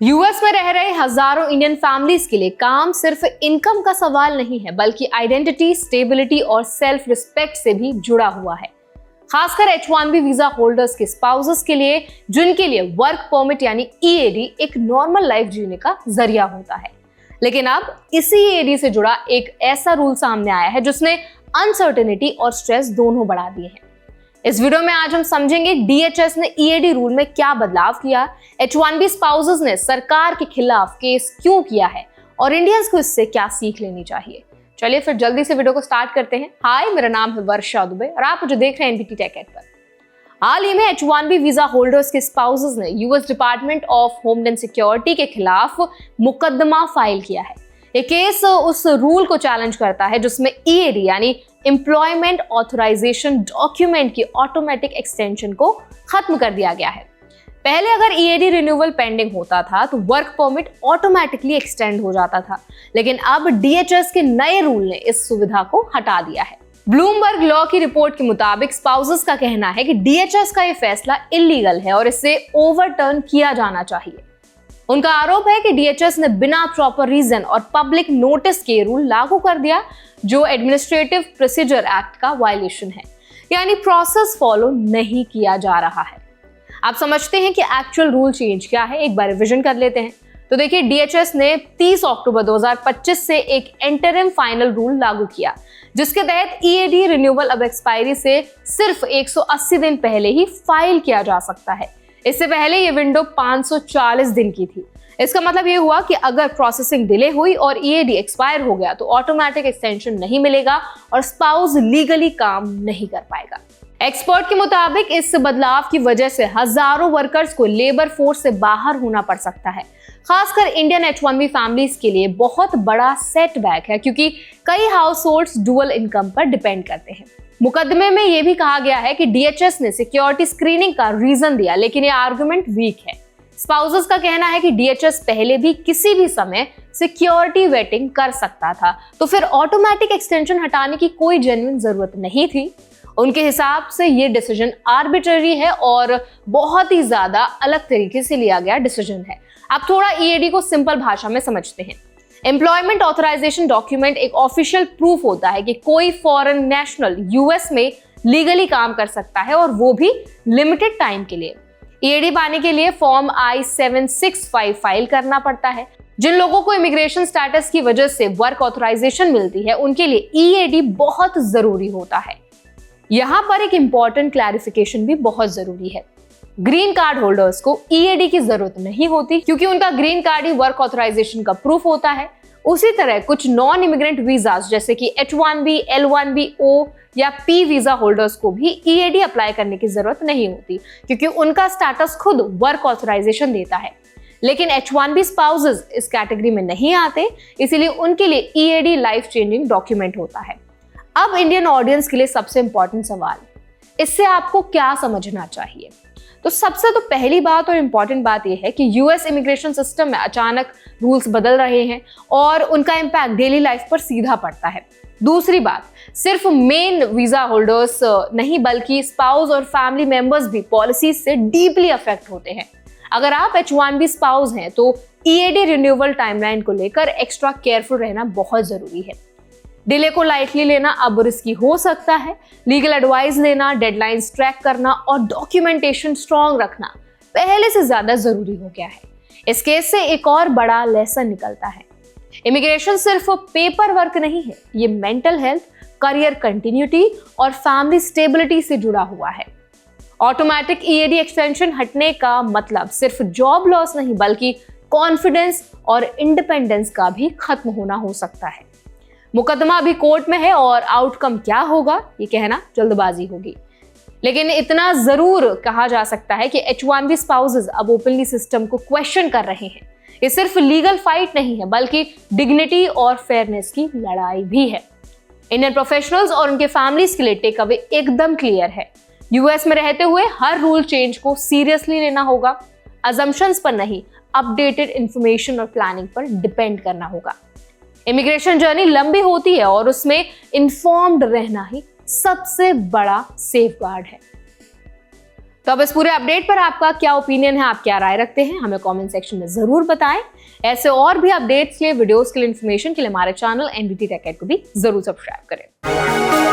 US में रह रहे हजारों इंडियन फैमिलीज के लिए काम सिर्फ इनकम का सवाल नहीं है, बल्कि आइडेंटिटी, स्टेबिलिटी और सेल्फ रिस्पेक्ट से भी जुड़ा हुआ है। खासकर H1B वीजा होल्डर्स के स्पाउसेस के लिए, जिनके लिए वर्क परमिट यानी EAD एक नॉर्मल लाइफ जीने का जरिया होता है। लेकिन अब इसी EAD से जुड़ा एक ऐसा रूल सामने आया है जिसने अनसर्टेनिटी और स्ट्रेस दोनों बढ़ा दिए हैं। इस वीडियो में आज हम समझेंगे DHS ने EAD रूल में क्या बदलाव किया, H1B स्पाउसेस ने सरकार के खिलाफ केस क्यों किया है और इंडियंस को इससे क्या सीख लेनी चाहिए। चलिए फिर जल्दी से वीडियो को स्टार्ट करते हैं। हाय, मेरा नाम है वर्षा दुबे और आप मुझे देख रहे हैं NBT टेक एड पर। हाल ही में H1B वीजा होल्डर्स के स्पाउसेस ने US department of homeland security के खिलाफ मुकदमा फाइल किया है। ये केस उस रूल को चैलेंज करता है जिसमें EAD यानी एम्प्लॉयमेंट ऑथराइजेशन डॉक्यूमेंट की ऑटोमेटिक एक्सटेंशन को खत्म कर दिया गया है। पहले अगर EAD रिन्यूअल पेंडिंग होता था तो वर्क परमिट ऑटोमेटिकली एक्सटेंड हो जाता था, लेकिन अब DHS के नए रूल ने इस सुविधा को हटा दिया है। ब्लूमबर्ग लॉ की रिपोर्ट के मुताबिक स्पाउसेस का कहना है कि DHS का यह फैसला इलीगल है और इसे ओवरटर्न किया जाना चाहिए। उनका आरोप है कि DHS ने बिना प्रॉपर रीजन और पब्लिक नोटिस के रूल लागू कर दिया, जो एडमिनिस्ट्रेटिव प्रोसीजर एक्ट का वायलेशन है, यानी प्रोसेस फॉलो नहीं किया जा रहा है। आप समझते हैं कि एक्चुअल रूल चेंज क्या है, एक बार रिविजन कर लेते हैं। तो देखिए, DHS ने 30 अक्टूबर 2025 से एक इंटरिम फाइनल रूल लागू किया, जिसके तहत EAD रिन्यूअल अब एक्सपायरी से सिर्फ 180 दिन पहले ही फाइल किया जा सकता है। इससे पहले ये विंडो 540 दिन की थी। इसका मतलब ये हुआ कि अगर प्रोसेसिंग डिले हुई और EAD एक्सपायर हो गया तो ऑटोमेटिक एक्सटेंशन नहीं मिलेगा और स्पाउस लीगली काम नहीं कर पाएगा। एक्सपर्ट के मुताबिक इस बदलाव की वजह से हजारों वर्कर्स को लेबर फोर्स से बाहर होना पड़ सकता है। खासकर इंडियन H1B फैमिलीज के लिए बहुत बड़ा सेटबैक है, क्योंकि कई हाउस होल्ड्स डुअल इनकम पर डिपेंड करते हैं। मुकदमे में यह भी कहा गया है कि DHS ने सिक्योरिटी स्क्रीनिंग का रीजन दिया, लेकिन यह आर्गुमेंट वीक है। स्पाउसेस का कहना है कि DHS पहले भी किसी भी समय सिक्योरिटी वेटिंग कर सकता था, तो फिर ऑटोमेटिक एक्सटेंशन हटाने की कोई जेन्युइन जरूरत नहीं थी। उनके हिसाब से ये डिसीजन आर्बिट्ररी है और बहुत ही ज्यादा अलग तरीके से लिया गया डिसीजन है। अब थोड़ा EAD को सिंपल भाषा में समझते हैं। एम्प्लॉयमेंट ऑथराइजेशन डॉक्यूमेंट एक ऑफिशियल प्रूफ होता है कि कोई फॉरेन नेशनल यूएस में लीगली काम कर सकता है, और वो भी लिमिटेड टाइम के लिए। EAD पाने के लिए फॉर्म I-765 फाइल करना पड़ता है। जिन लोगों को इमिग्रेशन स्टेटस की वजह से वर्क ऑथराइजेशन मिलती है, उनके लिए EAD बहुत जरूरी होता है। यहाँ पर एक इंपॉर्टेंट क्लैरिफिकेशन भी बहुत जरूरी है। ग्रीन कार्ड होल्डर्स को EAD की जरूरत नहीं होती, क्योंकि उनका ग्रीन कार्ड ही वर्क ऑथराइजेशन का प्रूफ होता है। उसी तरह कुछ नॉन इमिग्रेंट वीजास जैसे कि H1B, L1B, O या P वीजा होल्डर्स को भी EAD अप्लाई करने की जरूरत नहीं होती, क्योंकि उनका स्टेटस खुद वर्क ऑथराइजेशन देता है। लेकिन H1B स्पाउसेस इस कैटेगरी में नहीं आते, इसीलिए उनके लिए EAD लाइफ चेंजिंग डॉक्यूमेंट होता है। अब इंडियन ऑडियंस के लिए सबसे इंपॉर्टेंट सवाल, इससे आपको क्या समझना चाहिए? तो सबसे तो पहली बात और इम्पॉर्टेंट बात यह है कि यूएस इमिग्रेशन सिस्टम में अचानक रूल्स बदल रहे हैं और उनका इम्पैक्ट डेली लाइफ पर सीधा पड़ता है। दूसरी बात, सिर्फ मेन वीजा होल्डर्स नहीं बल्कि स्पाउस और फैमिली मेंबर्स भी पॉलिसीज से डीपली अफेक्ट होते हैं। अगर आप H1B स्पाउस हैं तो EAD रिन्यूअल टाइमलाइन को लेकर एक्स्ट्रा केयरफुल रहना बहुत जरूरी है। डिले को लाइटली लेना अब रिस्की हो सकता है। लीगल एडवाइस लेना, डेडलाइंस ट्रैक करना और डॉक्यूमेंटेशन स्ट्रॉन्ग रखना पहले से ज्यादा जरूरी हो गया है। इस केस से एक और बड़ा लेसन निकलता है, इमिग्रेशन सिर्फ पेपर वर्क नहीं है, ये मेंटल हेल्थ, करियर कंटिन्यूटी और फैमिली स्टेबिलिटी से जुड़ा हुआ है। ऑटोमेटिक EAD एक्सटेंशन हटने का मतलब सिर्फ जॉब लॉस नहीं, बल्कि कॉन्फिडेंस और इंडिपेंडेंस का भी खत्म होना हो सकता है। मुकदमा अभी कोर्ट में है और आउटकम क्या होगा ये कहना जल्दबाजी होगी, लेकिन इतना जरूर कहा जा सकता है कि H1B स्पाउसेस अब ओपनली सिस्टम को क्वेश्चन कर रहे हैं। ये सिर्फ लीगल फाइट नहीं है, बल्कि डिग्निटी और फेयरनेस की लड़ाई भी है। इंडियन प्रोफेशनल्स और उनके फैमिलीज के लिए टेक अवे एकदम क्लियर है। यूएस में रहते हुए हर रूल चेंज को सीरियसली लेना होगा, अजम्पशंस पर नहीं, अपडेटेड इंफॉर्मेशन और प्लानिंग पर डिपेंड करना होगा। इमिग्रेशन जर्नी लंबी होती है और उसमें इन्फॉर्म्ड रहना ही सबसे बड़ा सेफगार्ड है। तो अब इस पूरे अपडेट पर आपका क्या ओपिनियन है, आप क्या राय रखते हैं, हमें कमेंट सेक्शन में जरूर बताएं। ऐसे और भी अपडेट्स के लिए, वीडियोस के लिए, इन्फॉर्मेशन के लिए हमारे चैनल एनबीटी टेक को भी जरूर सब्सक्राइब करें।